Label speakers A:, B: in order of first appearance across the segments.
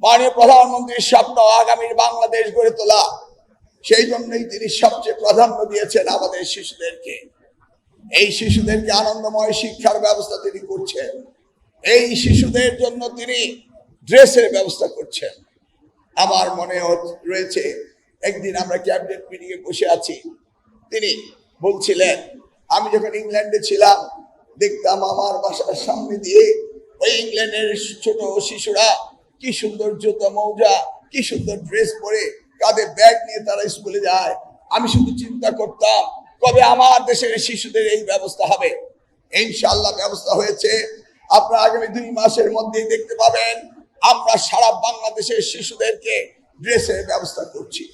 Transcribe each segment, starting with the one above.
A: মাননীয় প্রধানমন্ত্রীর স্বপ্ন আগামীর বাংলাদেশ গড়ে তোলা। সেই জন্যই তিনি সবচেয়ে প্রাধান্য দিয়েছেন আমাদের শিশুদেরকে। এই শিশুদেরকে আনন্দময় শিক্ষার ব্যবস্থা তিনি করছেন। এই শিশুদের জন্য তিনি ড্রেসের ব্যবস্থা করছেন। আমার মনে রয়েছে একদিন আমরা ক্যাবিনেট মিটিং এ বসে আছি, তিনি বলছিলেন, আমি যখন ইংল্যান্ডে ছিলাম দেখতাম আমার বাসার সামনে দিয়ে ওই ইংল্যান্ডের ছোট শিশুরা কি সুন্দর জুতো মৌজা, কি সুন্দর ড্রেস পরে কাঁধে ব্যাগ নিয়ে তারা স্কুলে যায়। আমি শুধু চিন্তা করতাম কবে আমার দেশের শিশুদের এই ব্যবস্থা হবে। ইনশাআল্লাহ ব্যবস্থা হয়েছে। আপনারা আগামী 2 মাসের মধ্যেই দেখতে পাবেন আমরা সারা বাংলাদেশের শিশুদেরকে ড্রেসের ব্যবস্থা করছি।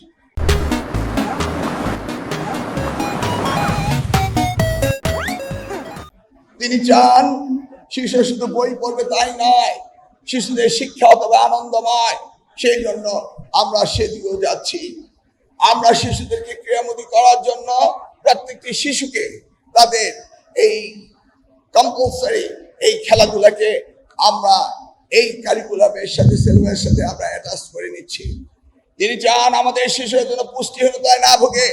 A: তিনি চান শিশু শুধু বই পড়বে তাই নয়, শিশুদের শিক্ষা হবে আনন্দময়। সেই জন্য আমরা সেদিকেও যাচ্ছি। আমরা শিশুদেরকে ক্রীড়ামুখী করার জন্য প্রত্যেকটি শিশুকে তাদের এই কম্পালসারি এই খেলাধুলাকে আমরা এই কারিকুলামের সাথে সিলেবাসের সাথে আমরা অ্যাটাচ করে নিচ্ছি। তিনি চান আমাদের শিশুরা যেন পুষ্টিহীনতায় না ভোগে।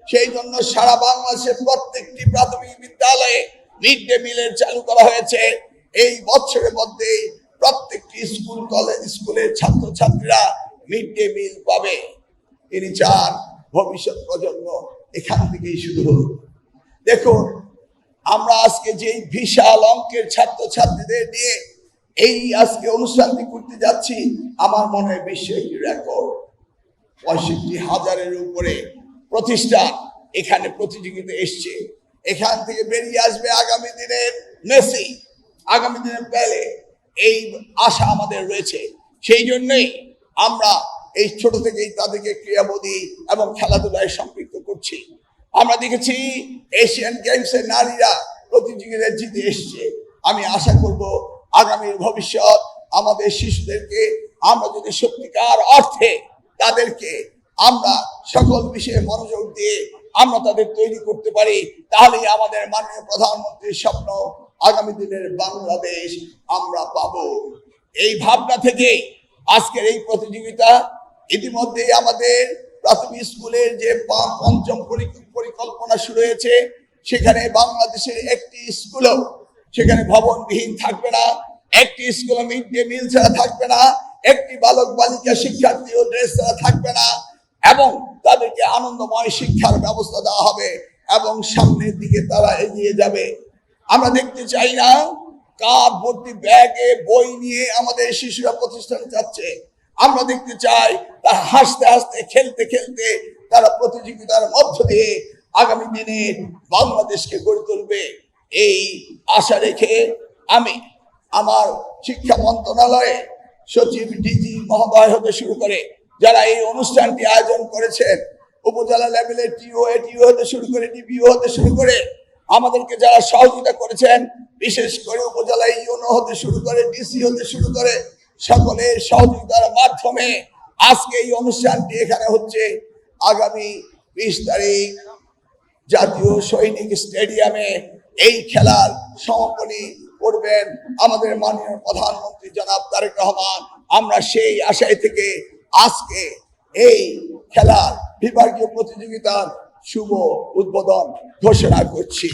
A: সেই জন্য সারা বাংলাদেশের প্রত্যেকটি প্রাথমিক বিদ্যালয়ে মিড ডে মিলের চালু করা হয়েছে। এই বছরের মধ্যেই প্রত্যেকটি স্কুল কলেজ স্কুলের ছাত্রছাত্রীরা মিড ডে মিল পাবে। তিনি চান ভবিষ্যৎ প্রজন্ম এখান থেকেই শুরু হোক। দেখুন, আমরা আজকে যে বিশাল অঙ্কের ছাত্রছাত্রীদের নিয়ে এই আজকে অনুষ্ঠানটি করতে যাচ্ছি, আমার মনে হয় বিশ্বে একটি রেকর্ড। 65,000-এর উপরে প্রতিষ্ঠান এখানে প্রতিযোগিতা এসছে। এখান থেকে বেরিয়ে আসবে আগামী দিনের মেসি, আগামী দিনের পেলে। এই আশা আমাদের রয়েছে। সেই জন্যই আমরা এই ছোট থেকেই তাদেরকে ক্রীড়াবোধী এবং খেলাধুলায় সম্পৃক্ত করছি। আমরা দেখেছি এশিয়ান গেমসে নারীরা প্রতিযোগিতায় জিতে এসছে। আমি আশা করব আগামীর ভবিষ্যৎ আমাদের শিশুদেরকে আমরা যদি সত্যিকার অর্থে তাদেরকে আমরা সকল বিষয়ে মনোযোগ দিয়ে আমরা তাদের তৈরি করতে পারি, তাহলেই আমাদের মাননীয় প্রধানমন্ত্রীর স্বপ্ন আগামী দিনের বাংলাদেশ আমরা পাবো। এই ভাবনা থেকে আজকের এই প্রতিযোগিতা। ইতিমধ্যেই আমাদের প্রাথমিক স্কুলের যে 5ম পরিকল্পনা শুরু হয়েছে, সেখানে বাংলাদেশের একটি স্কুলও সেখানে ভবনবিহীন থাকবে না, একটি স্কুল মিড ডে মিল ছাড়া থাকবে না, একটি বালক বালিকা শিক্ষার্থী ও ড্রেস ছাড়া থাকবে না, এবং তাদেরকে আনন্দময় শিক্ষার ব্যবস্থা দেওয়া হবে এবং সামনের দিকে তারা এগিয়ে যাবে। আমরা দেখতে চাই না কাঁধ ভর্তি ব্যাগে বই নিয়ে আমাদের শিশুরা প্রতিষ্ঠানে যাচ্ছে। আমরা দেখতে চাই তারা হাসতে হাসতে খেলতে খেলতে তারা প্রতিযোগিতার মধ্য দিয়ে আগামী দিনে বাংলাদেশকে গড়ে তুলবে। এই আশা রেখে আমি আমার শিক্ষা মন্ত্রণালয়ে সচিব, ডিজি মহোদয় হতে শুরু করে যারা এই অনুষ্ঠানটি আয়োজন করেছেন, উপজেলা লেভেলের টিও হতে শুরু করে ডিবিও হতে শুরু করে আমাদেরকে যারা সহযোগিতা করেছেন, বিশেষ করে উপজেলা ইউনো হতে শুরু করে ডিসি হতে শুরু করে সকলের সহযোগিতার মাধ্যমে আজকে এই অনুষ্ঠানটি এখানে হচ্ছে। আগামী 20 তারিখ জাতীয় সৈনিক স্টেডিয়ামে এই খেলার সমাপনী করবেন আমাদের মাননীয় প্রধানমন্ত্রী জনাব তারেক রহমান। আমরা সেই আশায় থেকে আজকে এই খেলার বিভাগীয় প্রতিযোগিতার শুভ উদ্বোধন ঘোষণা করছি।